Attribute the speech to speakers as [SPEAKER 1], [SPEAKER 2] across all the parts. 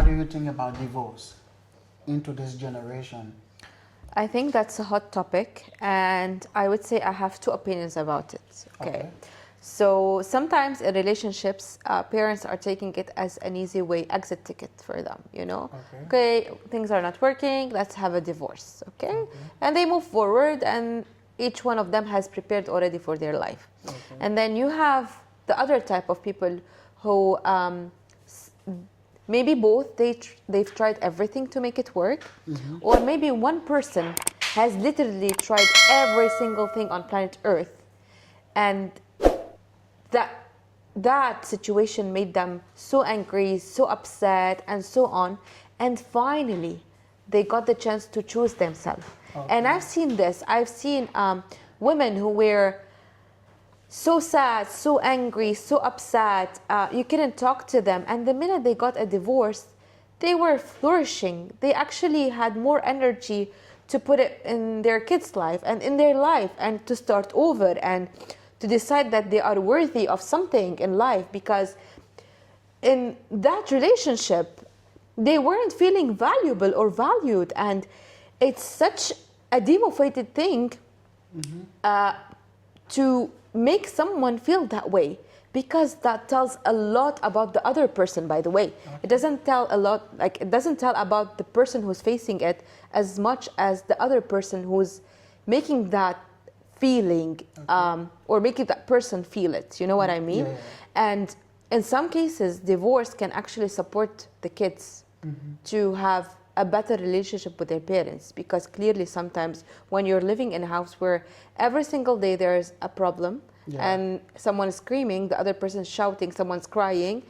[SPEAKER 1] what do you think about divorce into this generation?
[SPEAKER 2] I think that's a hot topic, and I would say I have two opinions about it. Okay. So sometimes in relationships, parents are taking it as an easy way exit ticket for them, you know? Okay, things are not working, let's have a divorce, okay? And they move forward, and each one of them has prepared already for their life. And then you have the other type of people who maybe both they've tried everything to make it work, or maybe one person has literally tried every single thing on planet Earth, and that situation made them so angry, so upset, and so on, and finally they got the chance to choose themselves. And I've seen this. I've seen women who were so sad, so angry, so upset. You couldn't talk to them. And the minute they got a divorce, they were flourishing. They actually had more energy to put it in their kids' life and in their life, and to start over and to decide that they are worthy of something in life, because in that relationship, they weren't feeling valuable or valued. And it's such a demotivated thing to make someone feel that way, because that tells a lot about the other person, by the way. It doesn't tell a lot, like, it doesn't tell about the person who's facing it as much as the other person who's making that feeling, or making that person feel it, you know what I mean? And in some cases, divorce can actually support the kids to have a better relationship with their parents, because clearly sometimes when you're living in a house where every single day there's a problem, and someone's screaming, the other person's shouting, someone's crying,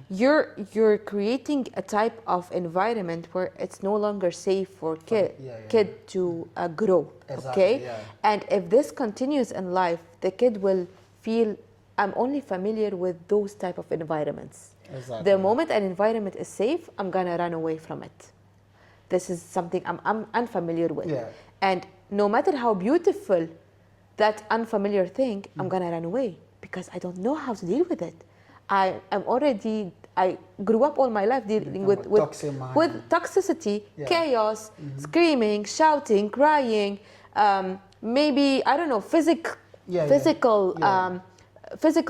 [SPEAKER 2] you're creating a type of environment where it's no longer safe for kid to grow. And if this continues in life, the kid will feel, I'm only familiar with those type of environments. The moment an environment is safe, I'm gonna run away from it. This is something I'm unfamiliar with. And no matter how beautiful that unfamiliar thing, I'm gonna run away, because I don't know how to deal with it. I grew up all my life dealing with toxicity, chaos, screaming, shouting, crying, maybe, I don't know, physical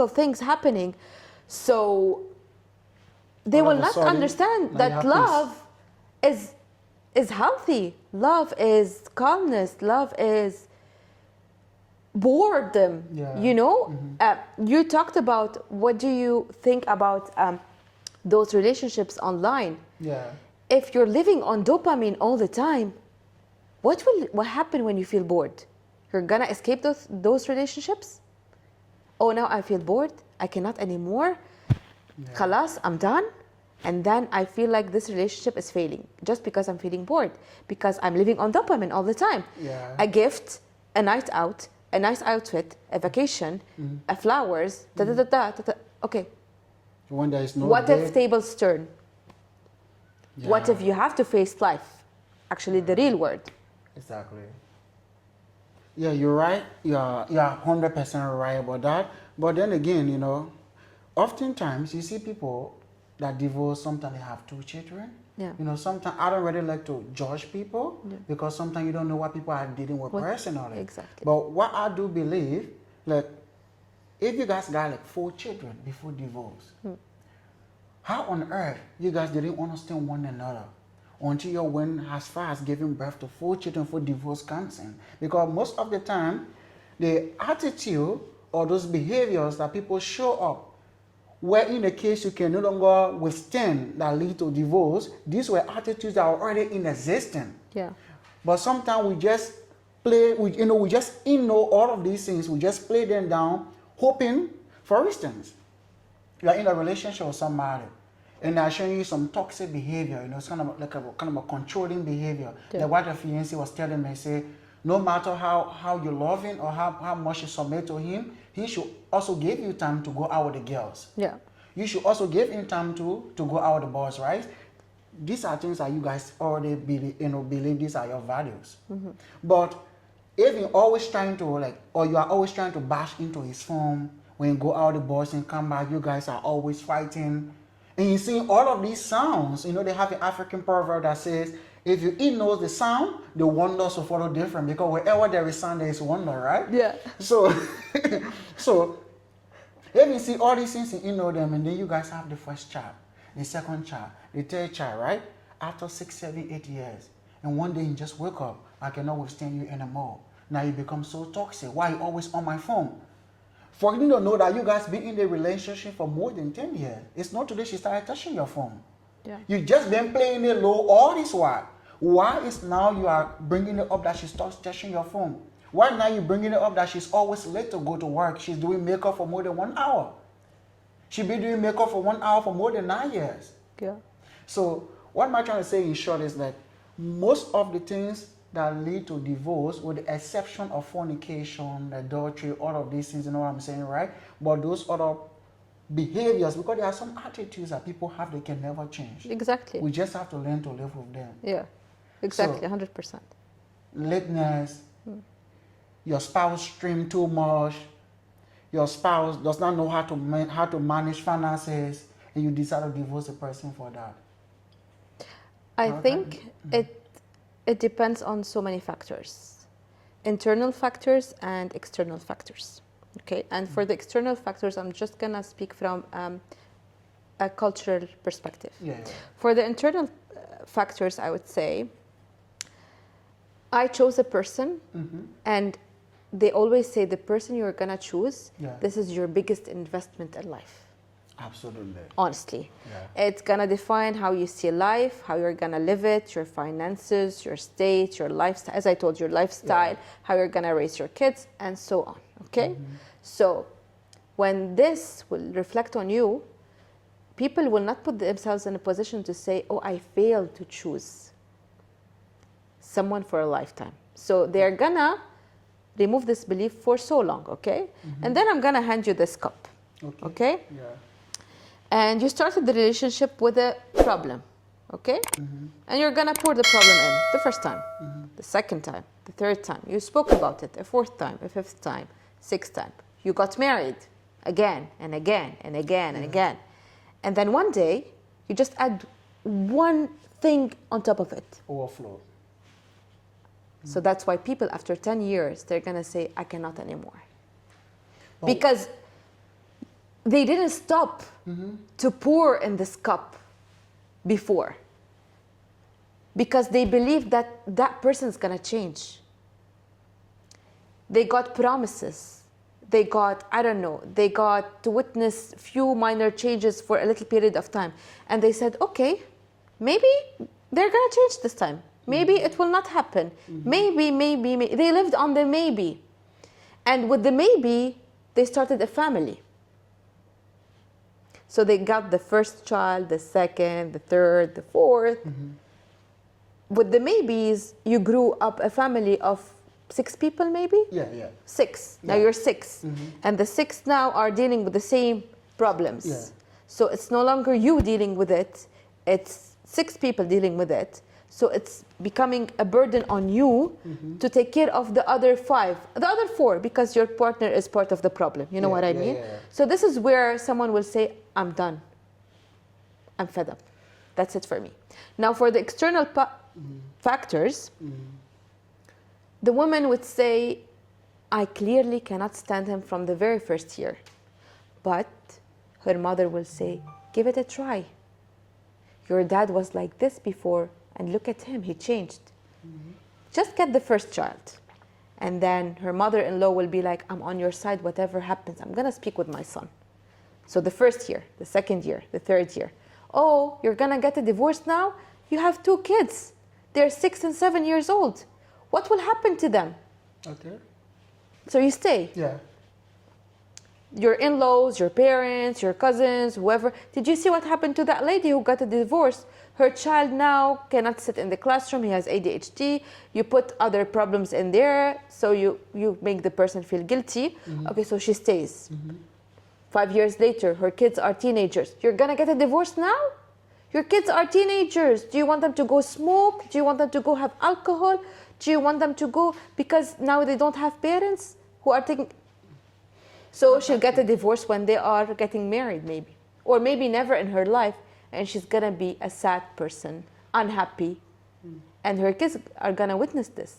[SPEAKER 2] things happening. So they will not understand that love is healthy. Love is calmness. Love is boredom. You know, you talked about, what do you think about those relationships online? If you're living on dopamine all the time, what happen when you feel bored? You're gonna escape those relationships? Oh, now I feel bored, I cannot anymore, khalas, I'm done. And then I feel like this relationship is failing just because I'm feeling bored, because I'm living on dopamine all the time. A gift, a night out, a nice outfit, a vacation, a flowers, okay.
[SPEAKER 1] When there is no
[SPEAKER 2] what if tables turn? What if you have to face life? Actually, the real world.
[SPEAKER 1] Exactly. Yeah, you're right. You're 100% right about that. But then again, you know, oftentimes you see people that divorce, sometimes they have 2 children. You know, sometimes I don't really like to judge people, because sometimes you don't know what people are dealing with personally. But what I do believe, like, if you guys got like 4 children before divorce, how on earth you guys didn't understand one another until you went as far as giving birth to 4 children for divorce comes in? Because most of the time, the attitude or those behaviors that people show up, where in a case you can no longer withstand, that lead to divorce, these were attitudes that are already in existence. But sometimes we just play, we just ignore all of these things, we just play them down, hoping, for instance, you're in a relationship with somebody, and they're showing you some toxic behavior, you know, it's kind of like a controlling behavior. Like what the fiancé was telling me, say, no matter how you love him or how much you submit to him, he should also give you time to go out with the girls. You should also give him time to go out with the boys, right? These are things that you guys already believe these are your values. But if you're always trying to or you are always trying to bash into his phone, when you go out with the boys and come back, you guys are always fighting, And you see all of these sounds, they have an African proverb that says, if you eat knows the sound, the wonders will follow different, because wherever there is sound, there is wonder, right?
[SPEAKER 2] Yeah.
[SPEAKER 1] So, so if you see all these things and you know them, and then you guys have the first child, the second child, the third child, right? After 6, 7, 8 years, and one day you just wake up, I cannot withstand you anymore. Now you become so toxic. Why you always on my phone? For you to know that you guys been in the relationship for more than 10 years. It's not today she started touching your phone.
[SPEAKER 2] Yeah.
[SPEAKER 1] You just been playing it low all this while. Why is now you are bringing it up that she starts touching your phone? Why now you bringing it up that she's always late to go to work? She's doing makeup for more than 1 hour. She been doing makeup for 1 hour for more than 9 years.
[SPEAKER 2] Yeah.
[SPEAKER 1] So what am I trying to say in short is that most of the things that lead to divorce, with the exception of fornication, adultery, all of these things, you know what I'm saying, right? But those other behaviors, because there are some attitudes that people have, they can never change.
[SPEAKER 2] Exactly.
[SPEAKER 1] We just have to learn to live with them.
[SPEAKER 2] Yeah. Exactly.
[SPEAKER 1] So,
[SPEAKER 2] 100%.
[SPEAKER 1] Lateness, your spouse stream too much, your spouse does not know how to manage finances, and you decide to divorce the person for that.
[SPEAKER 2] I think it depends on so many factors, internal factors and external factors. Okay, and for the external factors, I'm just gonna speak from a cultural perspective.
[SPEAKER 1] Yeah.
[SPEAKER 2] For the internal factors, I would say I chose a person, and they always say the person you're gonna choose, this is your biggest investment in life.
[SPEAKER 1] Absolutely.
[SPEAKER 2] Honestly.
[SPEAKER 1] Yeah.
[SPEAKER 2] It's gonna define how you see life, how you're gonna live it, your finances, your state, your lifestyle, as I told you, your lifestyle, how you're gonna raise your kids, and so on. Okay? So when this will reflect on you, people will not put themselves in a position to say, oh, I failed to choose someone for a lifetime. So they're gonna remove this belief for so long, okay? And then I'm gonna hand you this cup. Okay?
[SPEAKER 1] Yeah.
[SPEAKER 2] And you started the relationship with a problem, okay? And you're gonna pour the problem in the first time, the second time, the third time. You spoke about it a fourth time, a fifth time, sixth time. You got married again and again and again and again. And then one day, you just add one thing on top of it.
[SPEAKER 1] Overflow.
[SPEAKER 2] So that's why people after 10 years, they're gonna say, I cannot anymore. Because they didn't stop to pour in this cup before, because they believe that that person's gonna change. They got promises. They got, I don't know, they got to witness few minor changes for a little period of time. And they said, okay, maybe they're gonna change this time. Maybe it will not happen. Maybe. They lived on the maybe. And with the maybe, they started a family. So they got the first child, the second, the third, the fourth. With the maybes, you grew up a family of 6 people, maybe?
[SPEAKER 1] Yeah.
[SPEAKER 2] 6. Now you're 6. And the 6 now are dealing with the same problems.
[SPEAKER 1] Yeah.
[SPEAKER 2] So it's no longer you dealing with it. It's 6 people dealing with it. So it's becoming a burden on you to take care of the other 5, the other 4, because your partner is part of the problem. You know what I mean?
[SPEAKER 1] Yeah.
[SPEAKER 2] So this is where someone will say, I'm done. I'm fed up. That's it for me. Now for the external factors, the woman would say, I clearly cannot stand him from the very first year. But her mother will say, give it a try. Your dad was like this before, and look at him, he changed. Just get the first child. And then her mother-in-law will be like, I'm on your side, whatever happens. I'm gonna speak with my son. So the first year, the second year, the third year. Oh, you're gonna get a divorce now? You have 2 kids. They're 6 and 7 years old. What will happen to them?
[SPEAKER 1] Okay.
[SPEAKER 2] So you stay.
[SPEAKER 1] Yeah.
[SPEAKER 2] Your in-laws, your parents, your cousins, whoever. Did you see what happened to that lady who got a divorce? Her child now cannot sit in the classroom. He has ADHD. You put other problems in there, so you make the person feel guilty. Okay, so she stays. 5 years later, her kids are teenagers. You're gonna get a divorce now? Your kids are teenagers. Do you want them to go smoke? Do you want them to go have alcohol? Do you want them to go, because now they don't have parents who are taking... So she'll get a divorce when they are getting married, maybe. or maybe never in her life, and she's gonna be a sad person, unhappy, and her kids are gonna witness this.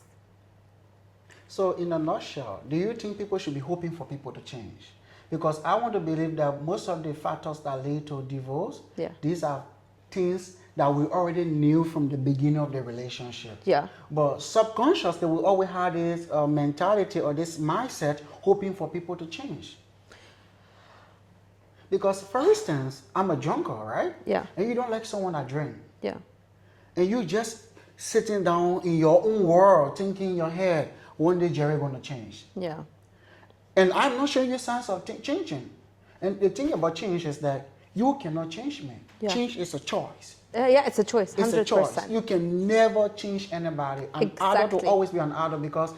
[SPEAKER 1] So in a nutshell, do you think people should be hoping for people to change? Because I want to believe that most of the factors that lead to divorce,
[SPEAKER 2] Yeah.
[SPEAKER 1] these are things that we already knew from the beginning of the relationship.
[SPEAKER 2] Yeah.
[SPEAKER 1] But subconsciously, we always had this mentality or this mindset hoping for people to change. Because, for instance, I'm a drunkard, right?
[SPEAKER 2] Yeah.
[SPEAKER 1] And you don't like someone that drink.
[SPEAKER 2] Yeah.
[SPEAKER 1] And you just sitting down in your own world, thinking in your head, one day Jerry going to change.
[SPEAKER 2] Yeah.
[SPEAKER 1] And I'm not showing you signs of changing. And the thing about change is that you cannot change me.
[SPEAKER 2] Yeah.
[SPEAKER 1] Change is a choice.
[SPEAKER 2] Yeah, it's a choice, 100%.
[SPEAKER 1] It's a choice. You can never change anybody. An adult will always be an adult because,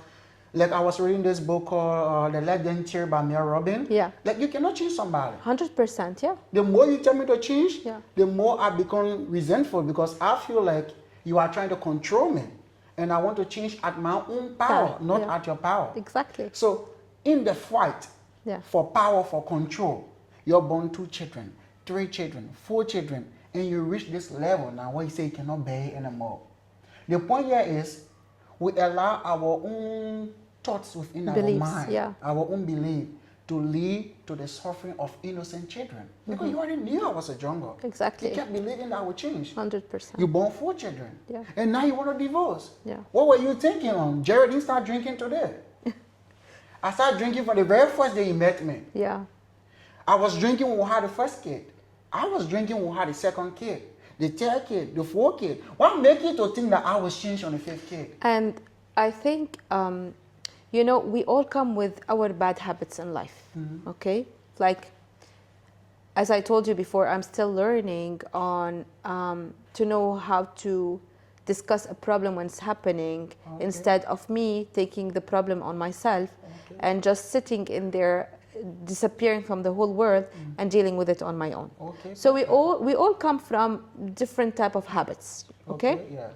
[SPEAKER 1] like I was reading this book called The Legend Theory by Mel Robbins.
[SPEAKER 2] Yeah.
[SPEAKER 1] Like you cannot change somebody.
[SPEAKER 2] 100%, yeah.
[SPEAKER 1] The more you tell me to change,
[SPEAKER 2] Yeah.
[SPEAKER 1] the more I become resentful because I feel like you are trying to control me. And I want to change at my own power, not
[SPEAKER 2] Yeah.
[SPEAKER 1] at your power.
[SPEAKER 2] Exactly.
[SPEAKER 1] So in the fight
[SPEAKER 2] Yeah.
[SPEAKER 1] for power, for control, you're born 2 children, 3 children, 4 children, and you reach this level now where you say you cannot bear it anymore. The point here is we allow our own thoughts within
[SPEAKER 2] Beliefs,
[SPEAKER 1] our mind,
[SPEAKER 2] yeah.
[SPEAKER 1] our own belief, to lead to the suffering of innocent children. Because you already knew I was a jungle.
[SPEAKER 2] Exactly.
[SPEAKER 1] You kept believing that I would change.
[SPEAKER 2] 100%.
[SPEAKER 1] You born 4 children.
[SPEAKER 2] Yeah.
[SPEAKER 1] And now you want to divorce.
[SPEAKER 2] Yeah.
[SPEAKER 1] What were you thinking on? Jared didn't start drinking today. I started drinking from the very first day you met me.
[SPEAKER 2] Yeah.
[SPEAKER 1] I was drinking when we had the first kid. I was drinking when we had the second kid, the 3rd kid, the 4th kid. What made you to think that I was changed on the 5th kid?
[SPEAKER 2] And I think, you know, we all come with our bad habits in life, okay? Like, as I told you before, I'm still learning on to know how to discuss a problem when it's happening instead of me taking the problem on myself and just sitting in there disappearing from the whole world and dealing with it on my own.
[SPEAKER 1] Okay.
[SPEAKER 2] So we all come from different type of habits, okay?
[SPEAKER 1] Yeah.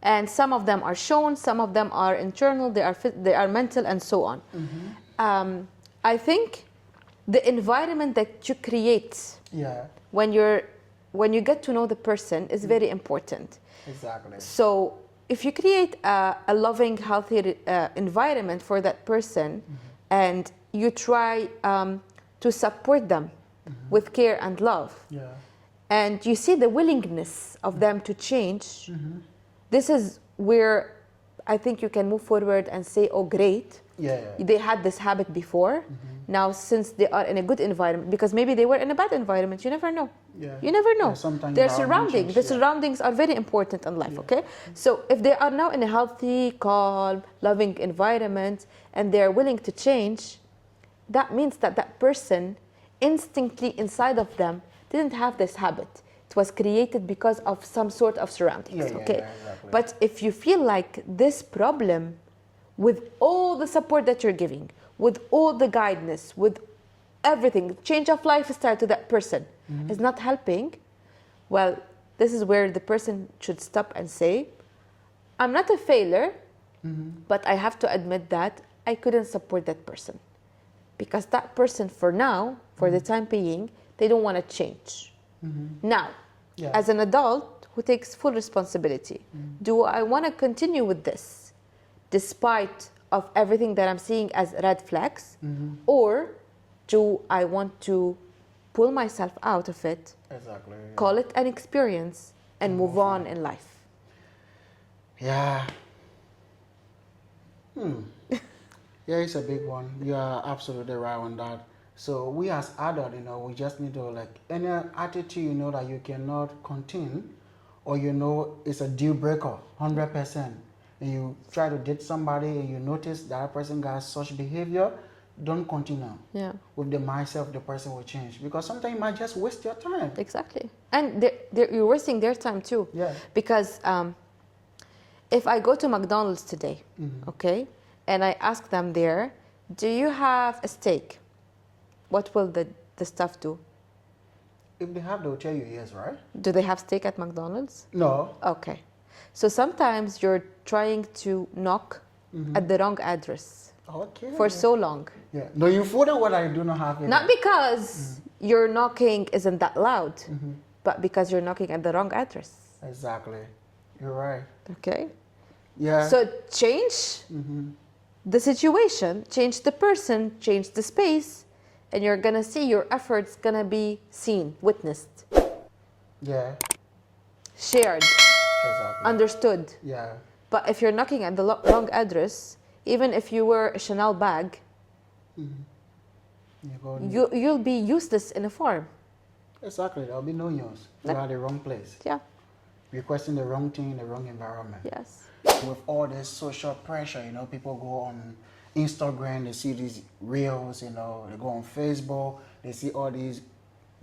[SPEAKER 2] And some of them are shown, some of them are internal, they are mental, and so on. I think the environment that you create
[SPEAKER 1] Yeah.
[SPEAKER 2] when you get to know the person is very important.
[SPEAKER 1] Exactly.
[SPEAKER 2] So if you create a loving, healthy environment for that person, and you try to support them with care and love,
[SPEAKER 1] Yeah.
[SPEAKER 2] and you see the willingness of them to change, this is where I think you can move forward and say, oh, great,
[SPEAKER 1] Yeah.
[SPEAKER 2] they had this habit before. Now, since they are in a good environment, because maybe they were in a bad environment, you never know.
[SPEAKER 1] Yeah.
[SPEAKER 2] You never know.
[SPEAKER 1] Yeah, sometimes
[SPEAKER 2] Their
[SPEAKER 1] environment
[SPEAKER 2] surroundings,
[SPEAKER 1] change,
[SPEAKER 2] the
[SPEAKER 1] yeah.
[SPEAKER 2] surroundings are very important in life, okay? So if they are now in a healthy, calm, loving environment, and they're willing to change, that means that that person instinctively inside of them didn't have this habit. It was created because of some sort of surroundings,
[SPEAKER 1] Yeah,
[SPEAKER 2] okay?
[SPEAKER 1] yeah, exactly.
[SPEAKER 2] But if you feel like this problem, with all the support that you're giving, with all the guidance, with everything, change of lifestyle to that person is not helping, well, this is where the person should stop and say, I'm not a failure, but I have to admit that I couldn't support that person. Because that person, for now, for the time being, they don't want to change. Now,
[SPEAKER 1] Yeah.
[SPEAKER 2] as an adult who takes full responsibility, do I want to continue with this despite of everything that I'm seeing as red flags, or do I want to pull myself out of it,
[SPEAKER 1] Exactly.
[SPEAKER 2] call it an experience, and move on in life?
[SPEAKER 1] Yeah. Yeah, it's a big one. You are absolutely right on that. So we as adults, we just need to, like, any attitude, that you cannot continue, or it's a deal breaker, 100%. And you try to date somebody and you notice that person got such behavior, don't continue.
[SPEAKER 2] Yeah.
[SPEAKER 1] With the mindset of the person will change. Because sometimes you might just waste your time.
[SPEAKER 2] Exactly. And you're wasting their time too.
[SPEAKER 1] Yeah.
[SPEAKER 2] Because if I go to McDonald's today, okay, and I ask them there, do you have a steak? What will the staff do?
[SPEAKER 1] If they have, they'll tell you yes, right?
[SPEAKER 2] Do they have steak at McDonald's?
[SPEAKER 1] No.
[SPEAKER 2] Okay. So sometimes you're trying to knock at the wrong address
[SPEAKER 1] Okay.
[SPEAKER 2] for so long.
[SPEAKER 1] Yeah. No, you food what I do not have it.
[SPEAKER 2] Not because your knocking isn't that loud, but because you're knocking at the wrong address.
[SPEAKER 1] Exactly. You're right.
[SPEAKER 2] Okay?
[SPEAKER 1] Yeah.
[SPEAKER 2] So change the situation, change the person, change the space, and you're gonna see your efforts gonna be seen, witnessed,
[SPEAKER 1] Yeah.
[SPEAKER 2] shared,
[SPEAKER 1] Exactly.
[SPEAKER 2] understood.
[SPEAKER 1] Yeah.
[SPEAKER 2] But if you're knocking at the wrong address, even if you wear a Chanel bag,
[SPEAKER 1] You go.
[SPEAKER 2] you'll be useless in a farm.
[SPEAKER 1] Exactly. There'll be no news. You're at the wrong place.
[SPEAKER 2] Yeah.
[SPEAKER 1] Requesting the wrong thing in the wrong environment.
[SPEAKER 2] Yes.
[SPEAKER 1] With all this social pressure, you know, people go on Instagram, they see these reels, you know, they go on Facebook, they see all these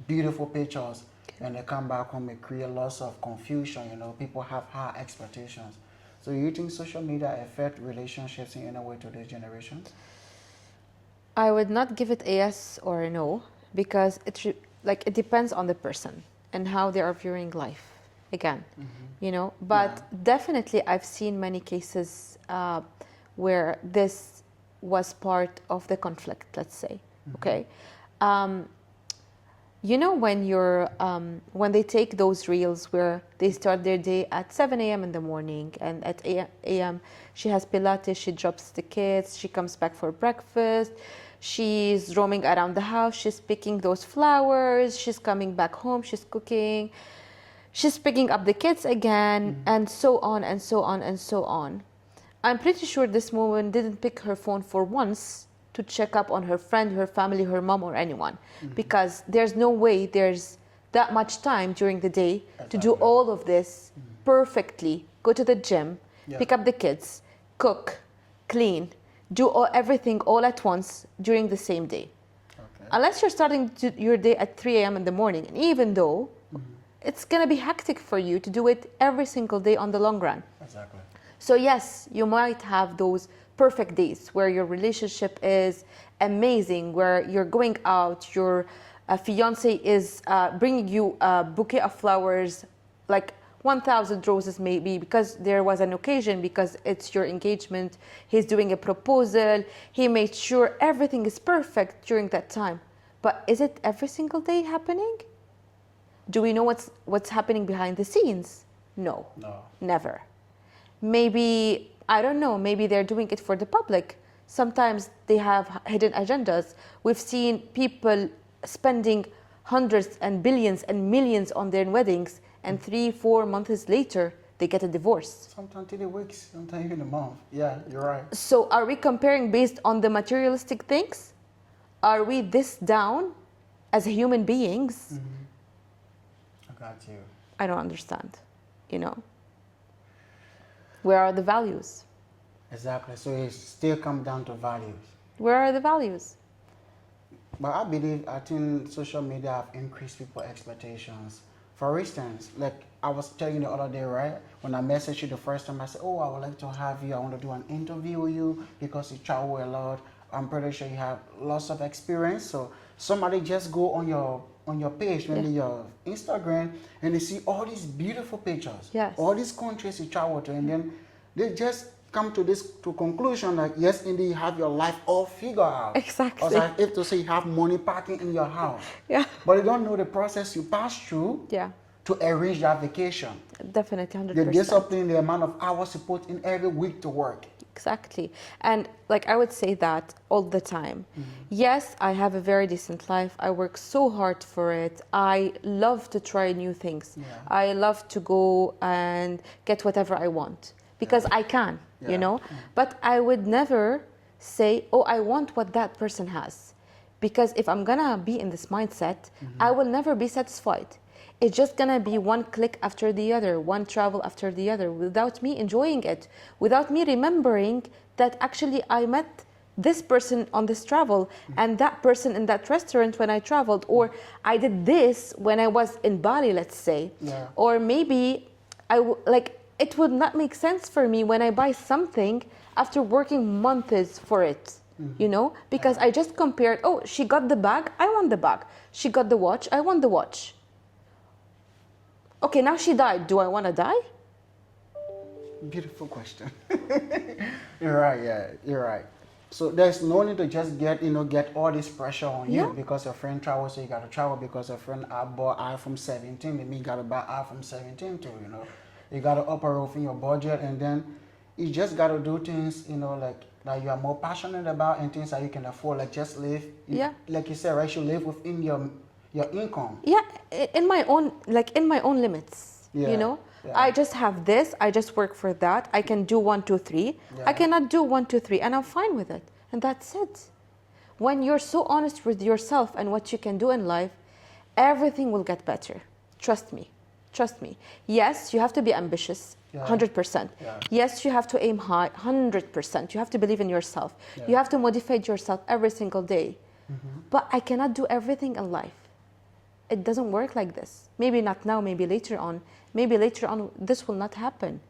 [SPEAKER 1] beautiful pictures, and they come back home and create lots of confusion, you know, people have high expectations. So you think social media affect relationships in any way to this generation?
[SPEAKER 2] I would not give it a yes or a no because it depends on the person and how they are viewing life. Again, you know, but definitely I've seen many cases where this was part of the conflict. Let's say, okay. You know, when they take those reels where they start their day at 7 a.m. in the morning, and at 8 a.m. she has Pilates, she drops the kids, she comes back for breakfast, she's roaming around the house, she's picking those flowers, she's coming back home, she's cooking, she's picking up the kids again, and so on and so on and so on. I'm pretty sure this woman didn't pick her phone for once to check up on her friend, her family, her mom, or anyone, because there's no way there's that much time during the day to do all of this perfectly. Go to the gym, pick up the kids, cook, clean, do everything all at once during the same day.
[SPEAKER 1] Okay.
[SPEAKER 2] Unless you're starting your day at 3 a.m. in the morning, and even though it's going to be hectic for you to do it every single day on the long run.
[SPEAKER 1] Exactly.
[SPEAKER 2] So yes, you might have those perfect days where your relationship is amazing, where you're going out, your fiance is bringing you a bouquet of flowers, like 1,000 roses maybe, because there was an occasion, because it's your engagement, he's doing a proposal, he made sure everything is perfect during that time. But is it every single day happening? Do we know what's happening behind the scenes? No, never. Maybe, I don't know, maybe they're doing it for the public. Sometimes they have hidden agendas. We've seen people spending hundreds and billions and millions on their weddings, and 3-4 months later, they get a divorce.
[SPEAKER 1] Sometimes 3 weeks, sometimes even a month. Yeah, you're right.
[SPEAKER 2] So are we comparing based on the materialistic things? Are we this down as human beings?
[SPEAKER 1] I got you.
[SPEAKER 2] I don't understand, you know? Where are the values?
[SPEAKER 1] Exactly. So it still comes down to values.
[SPEAKER 2] Where are the values?
[SPEAKER 1] But I think social media have increased people's expectations. For instance, like I was telling you the other day, right? When I messaged you the first time, I said, oh, I would like to have you. I want to do an interview with you because you travel a lot. I'm pretty sure you have lots of experience. So somebody just go on your page, maybe your Instagram, and they see all these beautiful pictures.
[SPEAKER 2] Yes.
[SPEAKER 1] All these countries you travel to, and then they just come to conclusion like, yes, indeed, you have your life all figured out.
[SPEAKER 2] Exactly.
[SPEAKER 1] Or if to say you have money parking in your house.
[SPEAKER 2] Yeah.
[SPEAKER 1] But they don't know the process you pass through to arrange that vacation.
[SPEAKER 2] Definitely, 100%.
[SPEAKER 1] The discipline, the amount of hours you put in every week to work.
[SPEAKER 2] Exactly. And like I would say that all the time. Yes, I have a very decent life. I work so hard for it. I love to try new things. I love to go and get whatever I want because I can, you know. But I would never say, oh, I want what that person has. Because if I'm gonna be in this mindset, I will never be satisfied. It's just gonna be one click after the other, one travel after the other, without me enjoying it, without me remembering that actually I met this person on this travel and that person in that restaurant when I traveled, or I did this when I was in Bali, let's say. Or maybe it would not make sense for me when I buy something after working months for it. You know, because I just compared, oh, she got the bag, I want the bag. She got the watch, I want the watch. Okay, now she died. Do I want to die?
[SPEAKER 1] Beautiful question. You're right, yeah, you're right. So there's no need to just get all this pressure on
[SPEAKER 2] Yeah.
[SPEAKER 1] you because your friend travels, so you gotta travel. Because your friend bought iPhone 17, then me gotta buy iPhone 17 too. You gotta operate within your budget, and then you just gotta do things like you are more passionate about and things that you can afford. Like just live.
[SPEAKER 2] Yeah.
[SPEAKER 1] Like you said, right? You live within your income.
[SPEAKER 2] Yeah, in my own, like in my own limits,
[SPEAKER 1] Yeah, yeah.
[SPEAKER 2] I just have this, I just work for that. I can do one, two, three. I
[SPEAKER 1] Yeah.
[SPEAKER 2] cannot do one, two, three, and I'm fine with it. And that's it. When you're so honest with yourself and what you can do in life, everything will get better. Trust me. Trust me. Yes, you have to be ambitious,
[SPEAKER 1] Yeah.
[SPEAKER 2] 100%.
[SPEAKER 1] Yeah.
[SPEAKER 2] Yes, you have to aim high, 100%. You have to believe in yourself.
[SPEAKER 1] Yeah.
[SPEAKER 2] You have to motivate yourself every single day. But I cannot do everything in life. It doesn't work like this. Maybe not now, maybe later on. Maybe later on, this will not happen.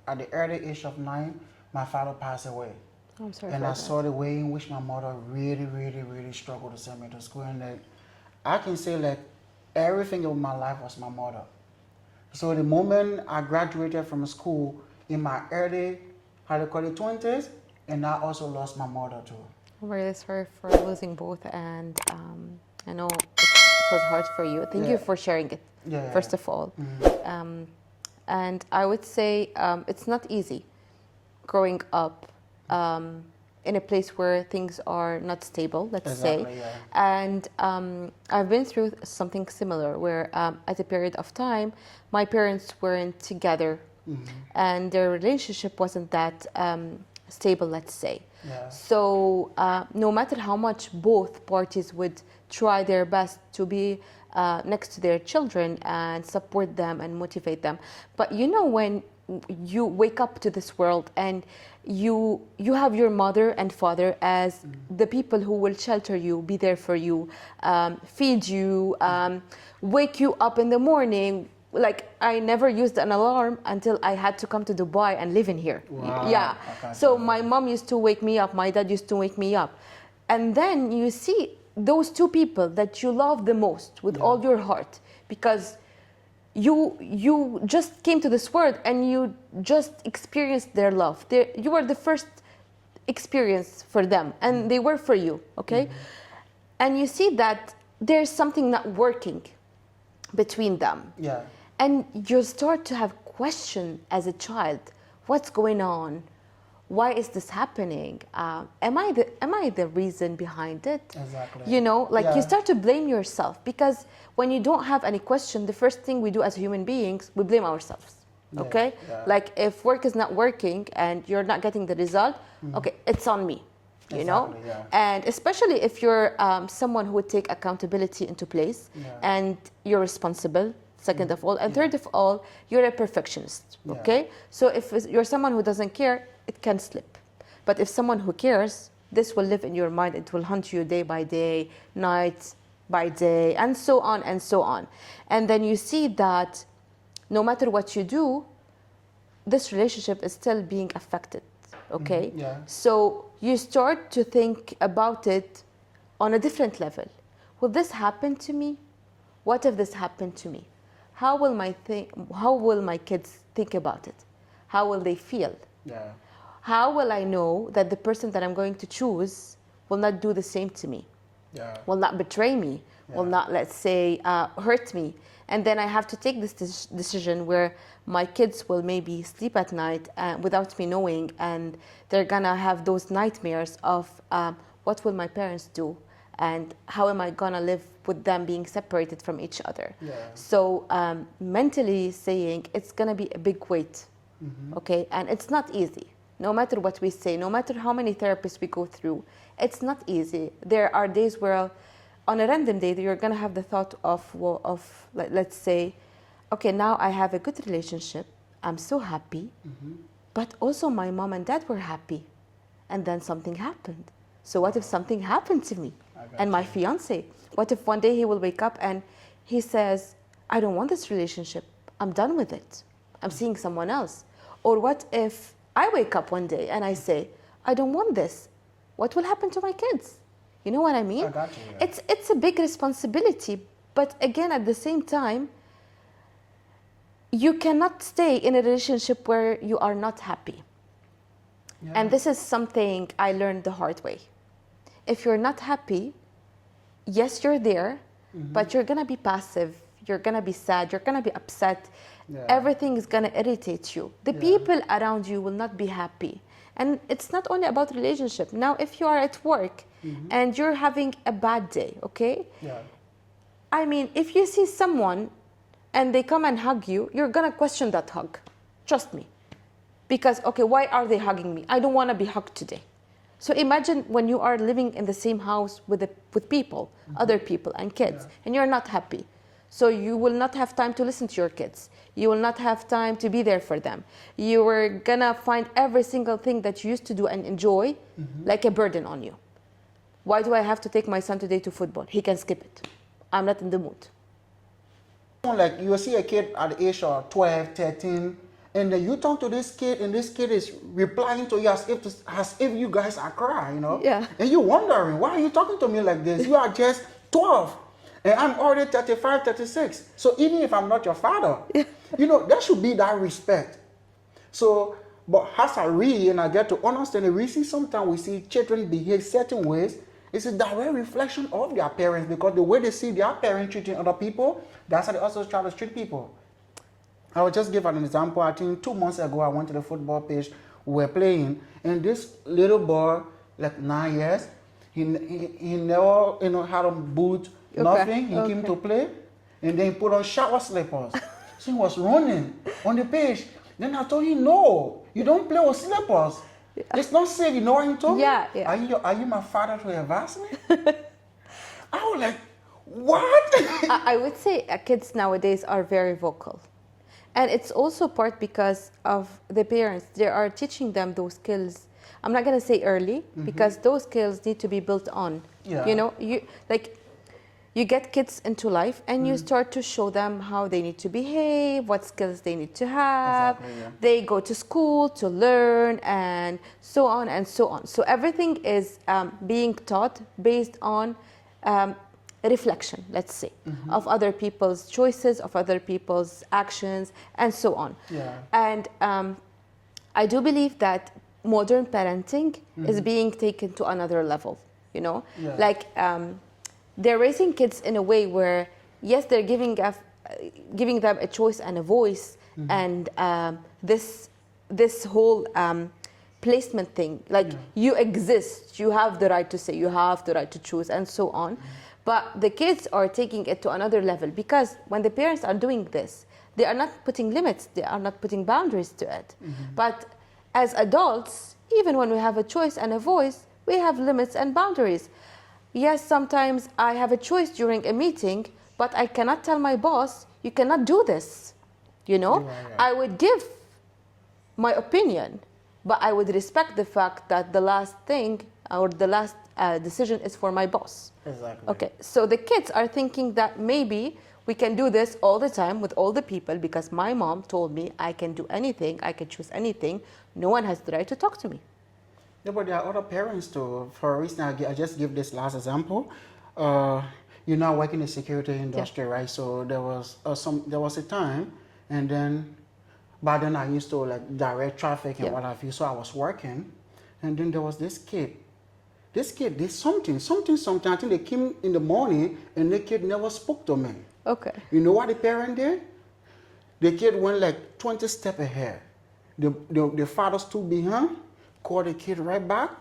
[SPEAKER 1] At the early age of 9, my father passed away.
[SPEAKER 2] I'm sorry
[SPEAKER 1] And
[SPEAKER 2] for
[SPEAKER 1] I
[SPEAKER 2] that.
[SPEAKER 1] saw the way in which my mother really, really, really struggled to send me to school. And like, I can say like everything in my life was my mother. So the moment I graduated from school in my early, 20s, and I also lost my mother too.
[SPEAKER 2] I'm really sorry for losing both, and I know it was hard for you. Thank you
[SPEAKER 1] Yeah.
[SPEAKER 2] for sharing it,
[SPEAKER 1] Yeah.
[SPEAKER 2] first of all. And I would say it's not easy growing up in a place where things are not stable, let's say.
[SPEAKER 1] Exactly, yeah.
[SPEAKER 2] And I've been through something similar where at a period of time, my parents weren't together and their relationship wasn't that stable, let's say.
[SPEAKER 1] Yeah.
[SPEAKER 2] So no matter how much both parties would try their best to be next to their children and support them and motivate them, but when you wake up to this world and you have your mother and father as the people who will shelter you, be there for you, feed you, wake you up in the morning. Like, I never used an alarm until I had to come to Dubai and live in here.
[SPEAKER 1] Wow.
[SPEAKER 2] Yeah.
[SPEAKER 1] Okay.
[SPEAKER 2] So my mom used to wake me up, my dad used to wake me up. And then you see those two people that you love the most with all your heart, because you just came to this world and you just experienced their love. You were the first experience for them and they were for you, okay? And you see that there's something not working between them.
[SPEAKER 1] Yeah.
[SPEAKER 2] And you start to have question as a child, what's going on? Why is this happening? Am I the reason behind it?
[SPEAKER 1] Exactly.
[SPEAKER 2] You start to blame yourself, because when you don't have any question, the first thing we do as human beings, we blame ourselves. Okay?
[SPEAKER 1] Yeah.
[SPEAKER 2] Like, if work is not working and you're not getting the result, okay, it's on me. You know?
[SPEAKER 1] Exactly, yeah.
[SPEAKER 2] And especially if you're someone who would take accountability into place and you're responsible, second of all, and third of all, you're a perfectionist, okay? So if you're someone who doesn't care, it can slip. But if someone who cares, this will live in your mind. It will haunt you day by day, night by day, and so on and so on. And then you see that no matter what you do, this relationship is still being affected, okay?
[SPEAKER 1] Yeah.
[SPEAKER 2] So you start to think about it on a different level. Will this happen to me? What if this happened to me? How will my kids think about it? How will they feel?
[SPEAKER 1] Yeah.
[SPEAKER 2] How will I know that the person that I'm going to choose will not do the same to me?
[SPEAKER 1] Yeah.
[SPEAKER 2] Will not betray me, will not, let's say, hurt me. And then I have to take this decision where my kids will maybe sleep at night without me knowing, and they're gonna have those nightmares of what will my parents do, and how am I gonna live with them being separated from each other.
[SPEAKER 1] Yeah.
[SPEAKER 2] So mentally saying, it's gonna be a big weight, okay? And it's not easy. No matter what we say, no matter how many therapists we go through, it's not easy. There are days where, on a random day, you're gonna have the thought of let's say, okay, now I have a good relationship, I'm so happy, but also my mom and dad were happy, and then something happened. So what if something happened to me and my fiance? What if one day he will wake up and he says, I don't want this relationship, I'm done with it, I'm seeing someone else? Or what if I wake up one day and I say, I don't want this, what will happen to my kids? You know what I mean?
[SPEAKER 1] I got you, yeah.
[SPEAKER 2] It's a big responsibility, but again, at the same time, you cannot stay in a relationship where you are not happy. And this is something I learned the hard way. If you're not happy, yes, you're there, but you're going to be passive. You're going to be sad. You're going to be upset.
[SPEAKER 1] Yeah.
[SPEAKER 2] Everything is going to irritate you. The people around you will not be happy. And it's not only about relationship. Now, if you are at work and you're having a bad day, okay?
[SPEAKER 1] Yeah.
[SPEAKER 2] I mean, if you see someone and they come and hug you, you're going to question that hug. Trust me. Because, okay, why are they hugging me? I don't want to be hugged today. So imagine when you are living in the same house with people, other people and kids, and you're not happy. So you will not have time to listen to your kids. You will not have time to be there for them. You are going to find every single thing that you used to do and enjoy like a burden on you. Why do I have to take my son today to football? He can skip it. I'm not in the mood.
[SPEAKER 1] Like you see a kid at the age of 12, 13, and then you talk to this kid, and this kid is replying to you as if you guys are crying, you know?
[SPEAKER 2] Yeah.
[SPEAKER 1] And you're wondering, why are you talking to me like this? You are just 12, and I'm already 35, 36. So even if I'm not your father, you know, there should be that respect. So, but as I read and I get to understand the reason sometimes we see children behave certain ways, it's a direct reflection of their parents, because the way they see their parents treating other people, that's how they also try to treat people. I will just give an example. I think 2 months ago, I went to the football pitch. We were playing, and this little boy, like 9 years, he never, you know, had on boot, nothing. He came to play, and then he put on shower slippers. So he was running on the pitch. Then I told him, no, you don't play with slippers. It's not safe. You know what he told me?
[SPEAKER 2] Yeah.
[SPEAKER 1] Are you my father to advise me? I was like, what?
[SPEAKER 2] I would say kids nowadays are very vocal. And it's also part because of the parents. They are teaching them those skills. I'm not going to say early, because those skills need to be built on.
[SPEAKER 1] Yeah.
[SPEAKER 2] You know, you get kids into life and you start to show them how they need to behave, what skills they need to have.
[SPEAKER 1] Exactly, yeah.
[SPEAKER 2] They go to school to learn and so on and so on. So everything is being taught based on reflection, let's say, of other people's choices, of other people's actions, and so on.
[SPEAKER 1] Yeah.
[SPEAKER 2] And I do believe that modern parenting is being taken to another level, you know?
[SPEAKER 1] Yeah.
[SPEAKER 2] Like, they're raising kids in a way where, yes, they're giving them a choice and a voice, and this whole placement thing, like you exist, you have the right to say, you have the right to choose, and so on. But the kids are taking it to another level, because when the parents are doing this, they are not putting limits, they are not putting boundaries to it. But as adults, even when we have a choice and a voice, we have limits and boundaries. Yes, sometimes I have a choice during a meeting, but I cannot tell my boss, you cannot do this. You know,
[SPEAKER 1] Yeah.
[SPEAKER 2] I would give my opinion, but I would respect the fact that the last thing or the last decision is for my boss.
[SPEAKER 1] Exactly.
[SPEAKER 2] Okay, so the kids are thinking that maybe we can do this all the time with all the people, because my mom told me I can do anything, I can choose anything. No one has the right to talk to me.
[SPEAKER 1] Yeah, but there are other parents too. For instance, I just give this last example. You know, I work in the security industry, right? So there was a time, and then by then I used to like direct traffic and what have you. So I was working, and then there was this kid. This kid did something. I think they came in the morning, and the kid never spoke to me.
[SPEAKER 2] Okay.
[SPEAKER 1] You know what the parent did? The kid went like 20 steps ahead. The father stood behind, called the kid right back.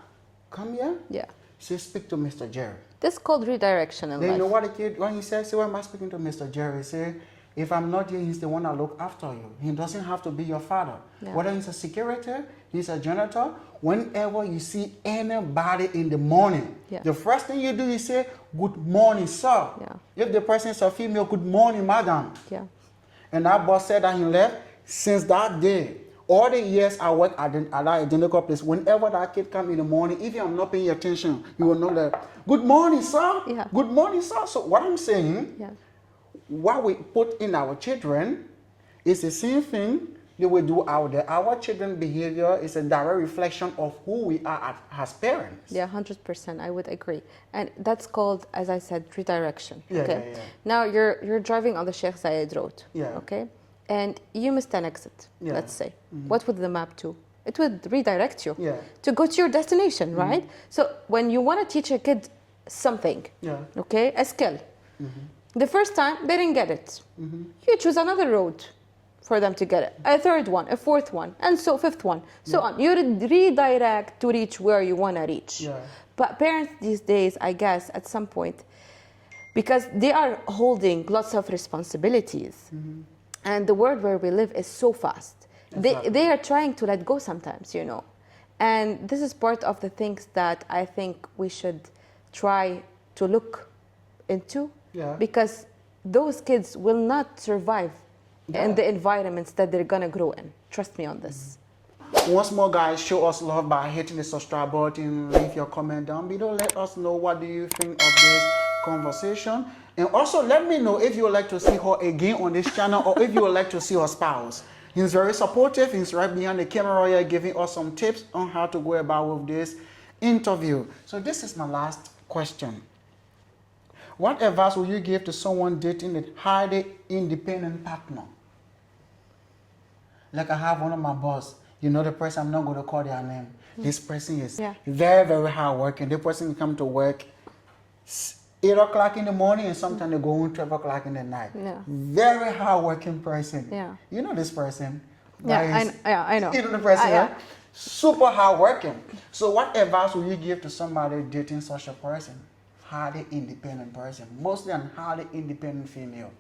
[SPEAKER 1] Come here.
[SPEAKER 2] Yeah.
[SPEAKER 1] Say, speak to Mr. Jerry.
[SPEAKER 2] This is called redirection in
[SPEAKER 1] Then
[SPEAKER 2] life.
[SPEAKER 1] you know what the kid, when he said, say, why am I speaking to Mr. Jerry? Say, if I'm not here, he's the one that look after you. He doesn't have to be your father.
[SPEAKER 2] Yeah.
[SPEAKER 1] Whether he's a security, he's a janitor, whenever you see anybody in the morning, the first thing you do is say, good morning, sir.
[SPEAKER 2] Yeah.
[SPEAKER 1] If the person is a female, good morning, madam.
[SPEAKER 2] Yeah.
[SPEAKER 1] And that boss said that he left. Since that day, all the years I work at that identical place, whenever that kid come in the morning, if I'm not paying attention, you will know that, good morning, sir.
[SPEAKER 2] Yeah.
[SPEAKER 1] Good morning, sir. So what I'm saying, what we put in our children is the same thing that we do out there. Our children's behavior is a direct reflection of who we are as parents.
[SPEAKER 2] Yeah, 100%. I would agree. And that's called, as I said, redirection.
[SPEAKER 1] Yeah,
[SPEAKER 2] okay.
[SPEAKER 1] yeah.
[SPEAKER 2] Now you're driving on the Sheikh Zayed Road.
[SPEAKER 1] Yeah.
[SPEAKER 2] Okay. And you missed an exit, let's say. What would the map do? it would redirect you
[SPEAKER 1] Yeah.
[SPEAKER 2] to go to your destination, right? So when you want to teach a kid something,
[SPEAKER 1] Yeah.
[SPEAKER 2] okay, a skill, the first time they didn't get it, you choose another road for them to get it, a third one, a fourth one, and so fifth one, so on. You redirect to reach where you want to reach.
[SPEAKER 1] Yeah.
[SPEAKER 2] But parents these days, I guess, at some point, because they are holding lots of responsibilities, and the world where we live is so fast.
[SPEAKER 1] Exactly.
[SPEAKER 2] They are trying to let go sometimes, you know. And this is part of the things that I think we should try to look into,
[SPEAKER 1] Yeah.
[SPEAKER 2] because those kids will not survive
[SPEAKER 1] Yeah.
[SPEAKER 2] in the environments that they're gonna grow in. Trust me on this.
[SPEAKER 1] Once more, guys, show us love by hitting the subscribe button. Leave your comment down below. Let us know what do you think of this conversation. And also let me know if you would like to see her again on this channel, or if you would like to see her spouse. He's very supportive. He's right behind the camera here giving us some tips on how to go about with this interview. So this is my last question. What advice will you give to someone dating a highly independent partner? Like I have one of my boss, you know the person, I'm not going to call their name. This person is very, very hard working. The person come to work 8 o'clock in the morning and sometimes they go home 12 o'clock in the night.
[SPEAKER 2] Yeah.
[SPEAKER 1] Very hard working person.
[SPEAKER 2] Yeah.
[SPEAKER 1] You know this person.
[SPEAKER 2] Yeah, I know.
[SPEAKER 1] You know the person,
[SPEAKER 2] Yeah.
[SPEAKER 1] right? Super hard working. So what advice will you give to somebody dating such a person? Highly independent person. Mostly a highly independent female.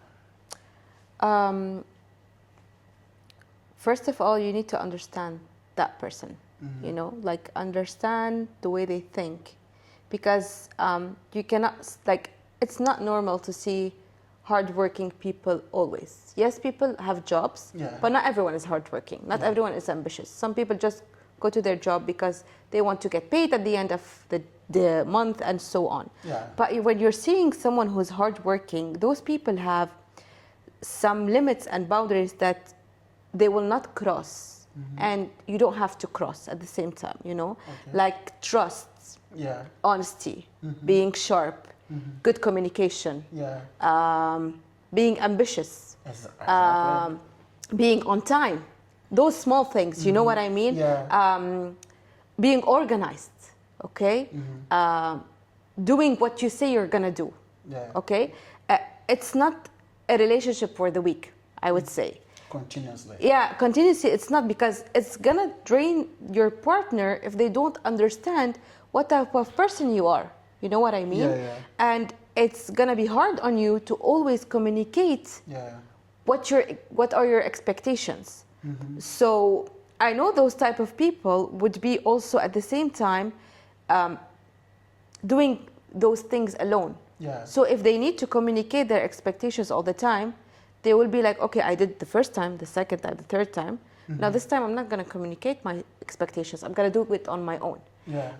[SPEAKER 2] First of all, you need to understand that person, you know, like understand the way they think, because you cannot, like, it's not normal to see hardworking people always. Yes, people have jobs, but not everyone is hardworking. Not everyone is ambitious. Some people just go to their job because they want to get paid at the end of the month and so on. But when you're seeing someone who's hardworking, those people have some limits and boundaries that they will not cross, and you don't have to cross at the same time, you know, like trust, honesty, being sharp, good communication, being ambitious, being on time, those small things, you know what I mean? Being organized, okay? Doing what you say you're gonna do, okay? It's not a relationship for the week, I would say.
[SPEAKER 1] Continuously.
[SPEAKER 2] Yeah, continuously. It's not, because it's gonna drain your partner if they don't understand what type of person you are. You know what I mean? And it's gonna be hard on you to always communicate what are your expectations. So I know those type of people would be also at the same time doing those things alone. So if they need to communicate their expectations all the time, they will be like, okay, I did the first time, the second time, the third time. Now this time I'm not going to communicate my expectations. I'm going to do it on my own.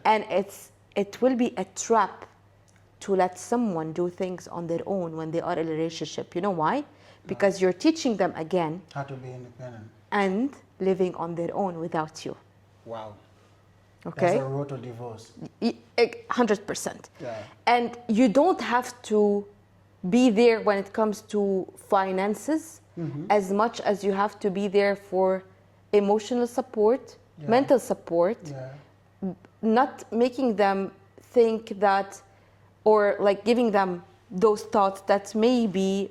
[SPEAKER 2] And it will be a trap to let someone do things on their own when they are in a relationship. You know why? Because you're teaching them again
[SPEAKER 1] how to be independent
[SPEAKER 2] and living on their own without you.
[SPEAKER 1] Wow.
[SPEAKER 2] Okay.
[SPEAKER 1] That's a road to divorce.
[SPEAKER 2] 100%. And you don't have to be there when it comes to finances as much as you have to be there for emotional support, mental support, not making them think that, or like giving them those thoughts that maybe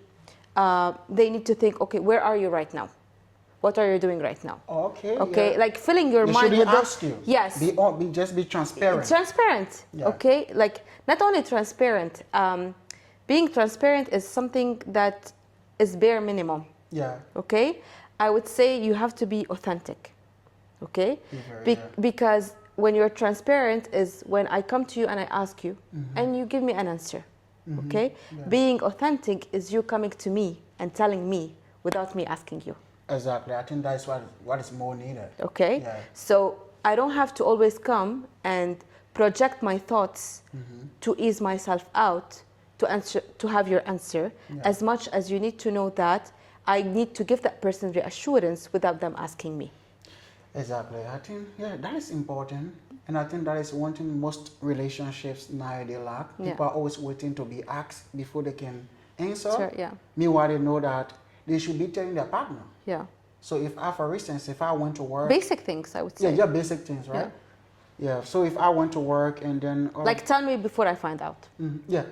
[SPEAKER 2] they need to think, okay, where are you right now? What are you doing right now? Okay, like filling your mind with
[SPEAKER 1] ask
[SPEAKER 2] those.
[SPEAKER 1] you.
[SPEAKER 2] Yes.
[SPEAKER 1] Just be transparent.
[SPEAKER 2] Transparent. Okay, like not only transparent. Being transparent is something that is bare minimum. Okay, I would say you have to be authentic. Okay, because when you're transparent is when I come to you and I ask you, and you give me an answer. Okay, being authentic is you coming to me and telling me without me asking you.
[SPEAKER 1] Exactly. I think that's what is more needed.
[SPEAKER 2] Okay. So I don't have to always come and project my thoughts to ease myself out to answer, to have your answer, as much as you need to know that I need to give that person reassurance without them asking me.
[SPEAKER 1] Exactly. I think that is important, and I think that is one thing most relationships nowadays lack. People are always waiting to be asked before they can answer. Meanwhile, they know that they should be telling their partner. So if I, for instance, if I went to work,
[SPEAKER 2] Basic things, I would
[SPEAKER 1] yeah,
[SPEAKER 2] say.
[SPEAKER 1] yeah, basic things, right? Yeah. So if I went to work and then
[SPEAKER 2] Like, tell me before I find out.
[SPEAKER 1] yeah.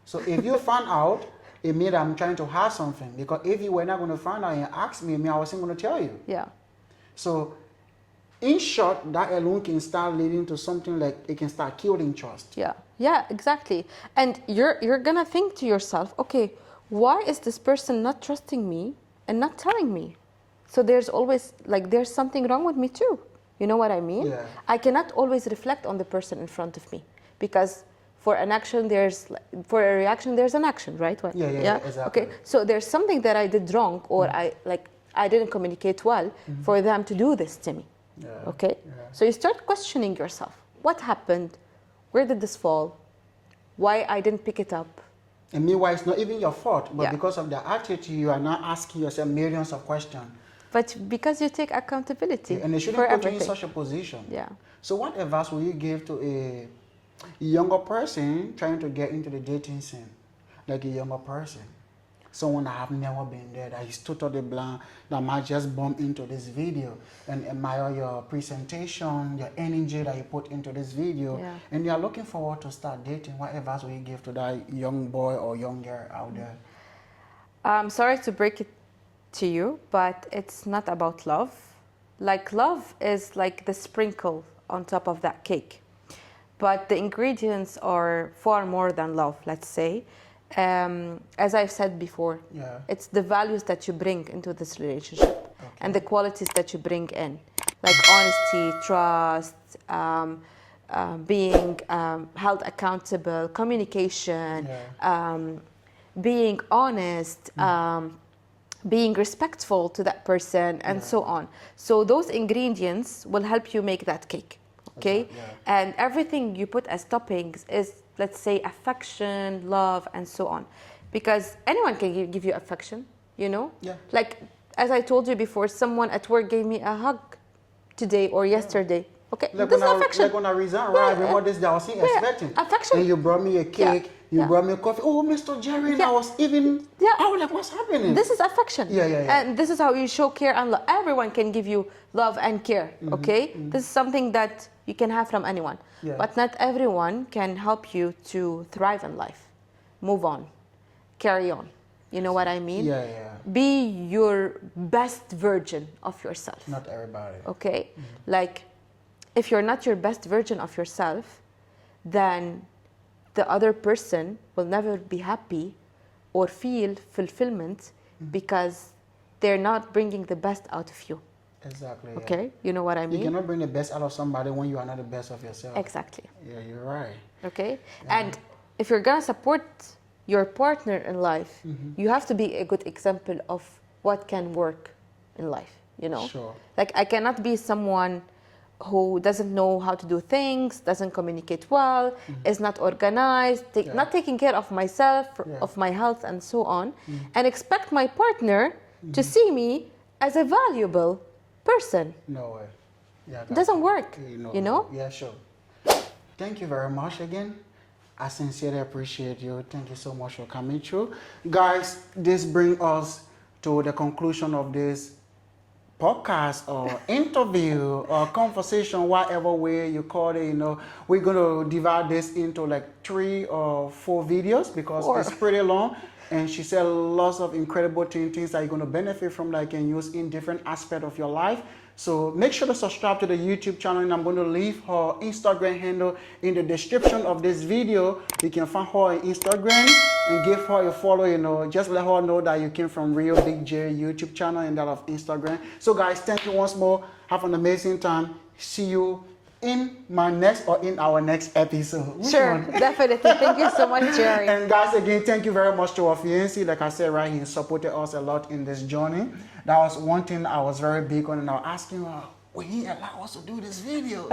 [SPEAKER 1] So if you found out, it means I'm trying to hide something. Because if you were not going to find out and ask me, I wasn't going to tell you.
[SPEAKER 2] Yeah.
[SPEAKER 1] So in short, that alone can start leading to something like it can start killing trust.
[SPEAKER 2] Yeah. Yeah, exactly. And you're gonna think to yourself, okay, why is this person not trusting me and not telling me? So there's always like there's something wrong with me too. You know what I mean?
[SPEAKER 1] Yeah.
[SPEAKER 2] I cannot always reflect on the person in front of me because for an action for a reaction there's an action, right?
[SPEAKER 1] Yeah, exactly.
[SPEAKER 2] Okay. So there's something that I did wrong or I didn't communicate well for them to do this to me.
[SPEAKER 1] Yeah.
[SPEAKER 2] Okay?
[SPEAKER 1] Yeah.
[SPEAKER 2] So you start questioning yourself. What happened? Where did this fall? Why I didn't pick it up?
[SPEAKER 1] And meanwhile, it's not even your fault, but
[SPEAKER 2] Yeah.
[SPEAKER 1] because of the attitude, you are now asking yourself millions of questions.
[SPEAKER 2] But because you take accountability
[SPEAKER 1] And it shouldn't
[SPEAKER 2] for
[SPEAKER 1] put you in
[SPEAKER 2] everything.
[SPEAKER 1] such a position.
[SPEAKER 2] Yeah.
[SPEAKER 1] So what advice will you give to a younger person trying to get into the dating scene? Like a younger person. Someone that have never been there, that is totally blind, that might just bump into this video and admire your presentation, your energy that you put into this video,
[SPEAKER 2] Yeah.
[SPEAKER 1] and you are looking forward to start dating. What advice will you give to that young boy or young girl out there?
[SPEAKER 2] I'm sorry to break it to you, but it's not about love. Like love is like the sprinkle on top of that cake. But the ingredients are far more than love, let's say. As I've said before,
[SPEAKER 1] Yeah.
[SPEAKER 2] it's the values that you bring into this relationship and the qualities that you bring in, like honesty, trust, being held accountable, communication, being honest, being respectful to that person, and so on. So those ingredients will help you make that cake. Okay?
[SPEAKER 1] Yeah.
[SPEAKER 2] And everything you put as toppings is, let's say, affection, love, and so on. Because anyone can give you affection, you know?
[SPEAKER 1] Yeah.
[SPEAKER 2] Like, as I told you before, someone at work gave me a hug today or yesterday. Okay,
[SPEAKER 1] Like
[SPEAKER 2] this
[SPEAKER 1] when
[SPEAKER 2] is
[SPEAKER 1] I,
[SPEAKER 2] affection.
[SPEAKER 1] like when I resigned, right?
[SPEAKER 2] Yeah,
[SPEAKER 1] What this I wasn't expecting.
[SPEAKER 2] affection.
[SPEAKER 1] And you brought me a cake, you
[SPEAKER 2] Yeah.
[SPEAKER 1] brought me a coffee. Oh, Mr. Jerry, and I
[SPEAKER 2] Yeah.
[SPEAKER 1] was even,
[SPEAKER 2] Yeah.
[SPEAKER 1] I was like, what's happening?
[SPEAKER 2] This is affection.
[SPEAKER 1] Yeah.
[SPEAKER 2] And this is how you show care and love. Everyone can give you love and care, okay? This is something that you can have from anyone.
[SPEAKER 1] Yeah.
[SPEAKER 2] But not everyone can help you to thrive in life. Move on. Carry on. You know what I mean?
[SPEAKER 1] Yeah.
[SPEAKER 2] Be your best version of yourself.
[SPEAKER 1] Not everybody.
[SPEAKER 2] Okay? Like, if you're not your best version of yourself, then the other person will never be happy or feel fulfillment because they're not bringing the best out of you.
[SPEAKER 1] Exactly.
[SPEAKER 2] Okay? You know what I
[SPEAKER 1] You
[SPEAKER 2] mean?
[SPEAKER 1] cannot bring the best out of somebody when you are not the best of yourself.
[SPEAKER 2] Exactly.
[SPEAKER 1] Yeah, you're right.
[SPEAKER 2] Okay? And if you're gonna support your partner in life, you have to be a good example of what can work in life, you know?
[SPEAKER 1] Sure.
[SPEAKER 2] Like, I cannot be someone who doesn't know how to do things, doesn't communicate well, is not organized, not taking care of myself, of my health, and so on, and expect my partner to see me as a valuable person.
[SPEAKER 1] No way. Yeah,
[SPEAKER 2] It doesn't work, you know?
[SPEAKER 1] Yeah, sure. Thank you very much again. I sincerely appreciate you. Thank you so much for coming through. Guys, this brings us to the conclusion of this podcast or interview or conversation, whatever way you call it. You know, we're going to divide this into like 3 or 4 videos because it's pretty long. And she said lots of incredible things that you're going to benefit from that you can use in different aspects of your life. So make sure to subscribe to the YouTube channel, and I'm going to leave her Instagram handle in the description of this video. You can find her on Instagram and give her a follow, you know, just let her know that you came from Realbig.J YouTube channel and that of Instagram. So guys, thank you once more. Have an amazing time. See you in my next or in our next episode. Which
[SPEAKER 2] Sure,
[SPEAKER 1] one?
[SPEAKER 2] definitely. Thank you so much, Jerry.
[SPEAKER 1] And guys, again, thank you very much to our fiancé. Like I said, right, he supported us a lot in this journey. That was one thing I was very big on, and I was asking her, will he allow us to do this video?